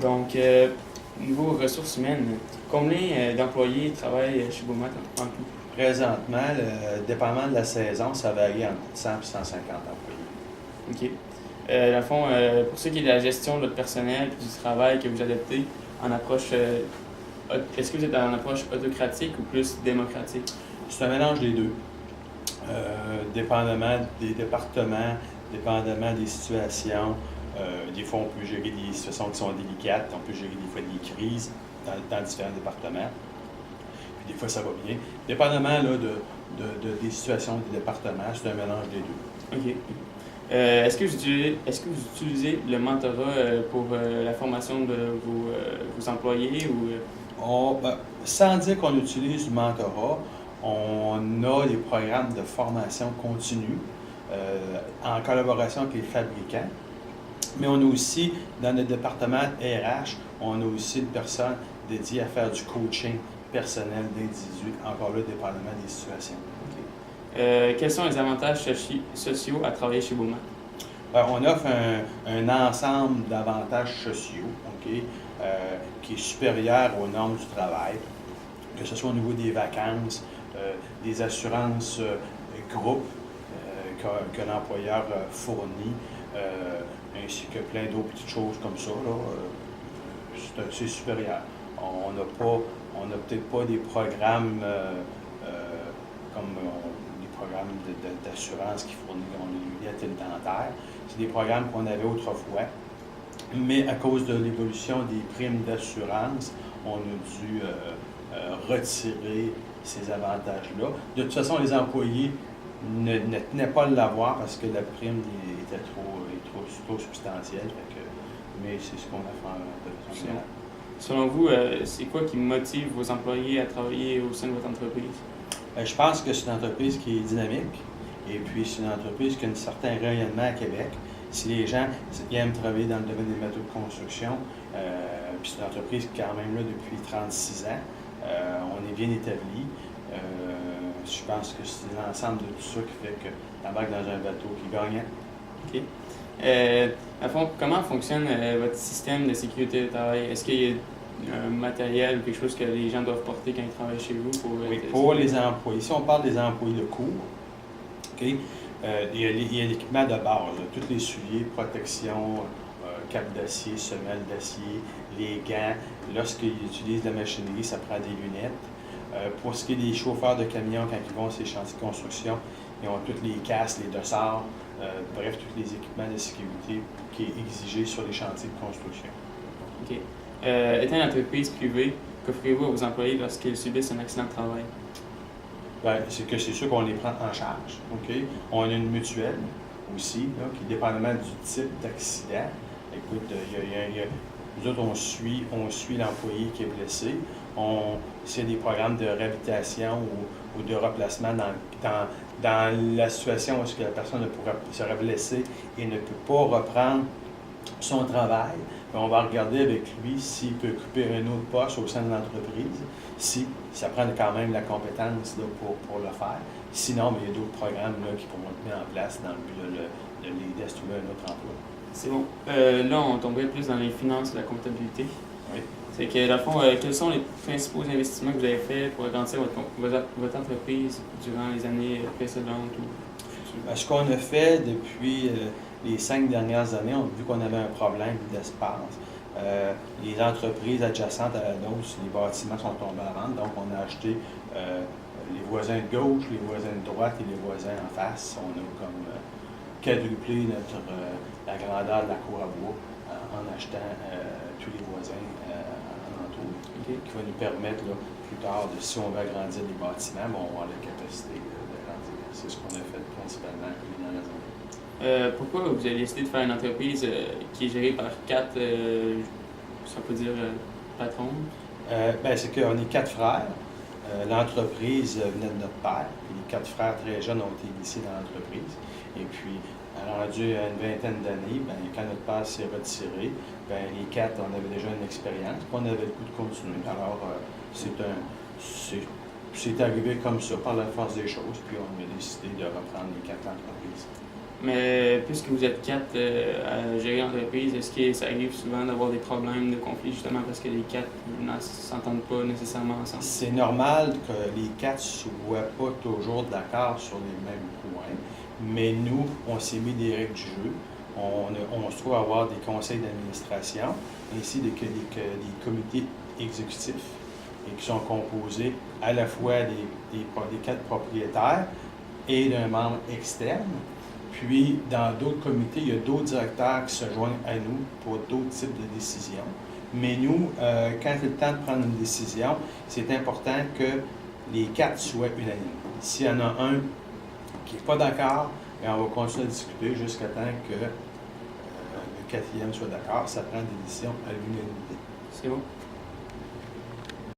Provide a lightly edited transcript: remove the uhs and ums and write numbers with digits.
Donc, niveau ressources humaines, combien d'employés travaillent chez Beaumat en tout? Présentement, dépendamment de la saison, ça varie entre 100 et 150 employés. OK. Dans le fond, pour ce qui est de la gestion de votre personnel et du travail que vous adoptez en approche, est-ce que vous êtes en approche autocratique ou plus démocratique? C'est un mélange des deux. Dépendamment des départements, dépendamment des situations, des fois on peut gérer des situations qui sont délicates, on peut gérer des fois des crises dans différents départements. Puis des fois ça va bien. Dépendamment là, des situations des départements, c'est un mélange des deux. OK. Est-ce que vous utilisez le mentorat pour la formation de vos employés ou... Sans dire qu'on utilise du mentorat, on a des programmes de formation continue en collaboration avec les fabricants. Mais on a aussi, dans notre département RH, on a aussi une personne dédiée à faire du coaching personnel d'individus, encore là, dépendamment des situations. Quels sont les avantages sociaux à travailler chez Beaumat? On offre un ensemble d'avantages sociaux, qui est supérieur aux normes du travail, que ce soit au niveau des vacances, des assurances groupes que l'employeur fournit, ainsi que plein d'autres petites choses comme ça. C'est supérieur. On n'a peut-être pas des programmes comme des programmes d'assurance qui fournissent les lunettes dentaires. C'est des programmes qu'on avait autrefois, mais à cause de l'évolution des primes d'assurance, on a dû retirer ces avantages-là. De toute façon, les employés ne tenaient pas à l'avoir parce que la prime était trop substantielle. Mais c'est ce qu'on a fait de façon générale. Selon vous, c'est quoi qui motive vos employés à travailler au sein de votre entreprise? Je pense que c'est une entreprise qui est dynamique et puis c'est une entreprise qui a un certain rayonnement à Québec. Si les gens aiment travailler dans le domaine des métaux de construction, puis c'est une entreprise qui est quand même là depuis 36 ans, on est bien établi. Je pense que c'est l'ensemble de tout ça qui fait que t'embarques dans un bateau qui est gagnant. OK. À fond, comment fonctionne votre système de sécurité de travail? Est-ce qu'il y a un matériel ou quelque chose que les gens doivent porter quand ils travaillent chez vous? Oui, pour les employés. Si on parle des employés de cours, il y a l'équipement de base, là, tous les souliers, protection, capes d'acier, semelles d'acier, les gants. Lorsqu'ils utilisent la machinerie, ça prend des lunettes. Pour ce qui est des chauffeurs de camions, quand ils vont sur les chantiers de construction, ils ont tous les casques, les dossards, bref, tous les équipements de sécurité qui est exigé sur les chantiers de construction. OK. Étant une entreprise privée, qu'offrez-vous à vos employés lorsqu'ils subissent un accident de travail? C'est sûr qu'on les prend en charge. On a une mutuelle aussi, là, qui, dépendamment du type d'accident, écoute, nous autres, on suit l'employé qui est blessé. S'il y a des programmes de réhabilitation ou de replacement dans la situation où la personne serait blessée et ne peut pas reprendre son travail, on va regarder avec lui s'il peut occuper un autre poste au sein de l'entreprise, si ça prend quand même la compétence là, pour le faire. Sinon, il y a d'autres programmes là, qui pourront être mis en place dans le but de l'aider à se trouver un autre emploi. C'est bon. Là, on tomberait plus dans les finances et la comptabilité. Oui. C'est que, dans le fond, quels sont les principaux investissements que vous avez faits pour agrandir votre entreprise durant les années précédentes? Ce qu'on a fait depuis les 5 dernières années, vu qu'on avait un problème d'espace, les entreprises adjacentes à la nôtre, les bâtiments sont tombés à vente, donc on a acheté les voisins de gauche, les voisins de droite et les voisins en face. On a comme quadruplé la grandeur de la cour à bois en achetant tous les voisins alentour, qui va nous permettre là, plus tard, si on veut agrandir les bâtiments, on va avoir la capacité d'agrandir. C'est ce qu'on a fait principalement les dernières années. Pourquoi vous avez décidé de faire une entreprise qui est gérée par 4, ça peut dire, patrons? C'est qu'on est 4 frères. L'entreprise venait de notre père. Puis les 4 frères très jeunes ont été initiés dans l'entreprise. Et puis, rendu à une vingtaine d'années, quand notre père s'est retiré, les 4, on avait déjà une expérience. Puis on avait le goût de continuer. Alors, c'est arrivé comme ça, par la force des choses. Puis on a décidé de reprendre les 4 entreprises. Mais puisque vous êtes 4 à gérer l'entreprise, est-ce que ça arrive souvent d'avoir des problèmes de conflit justement parce que les 4 ne s'entendent pas nécessairement ensemble? C'est normal que les 4 ne soient pas toujours d'accord sur les mêmes points, mais nous, on s'est mis des règles du jeu. On se trouve avoir des conseils d'administration, ainsi que des comités exécutifs, et qui sont composés à la fois des 4 propriétaires et d'un membre externe. Puis, dans d'autres comités, il y a d'autres directeurs qui se joignent à nous pour d'autres types de décisions. Mais nous, quand c'est le temps de prendre une décision, c'est important que les 4 soient unanimes. S'il y en a un qui n'est pas d'accord, on va continuer à discuter jusqu'à temps que le 4e soit d'accord. Ça prend des décisions à l'unanimité. C'est bon.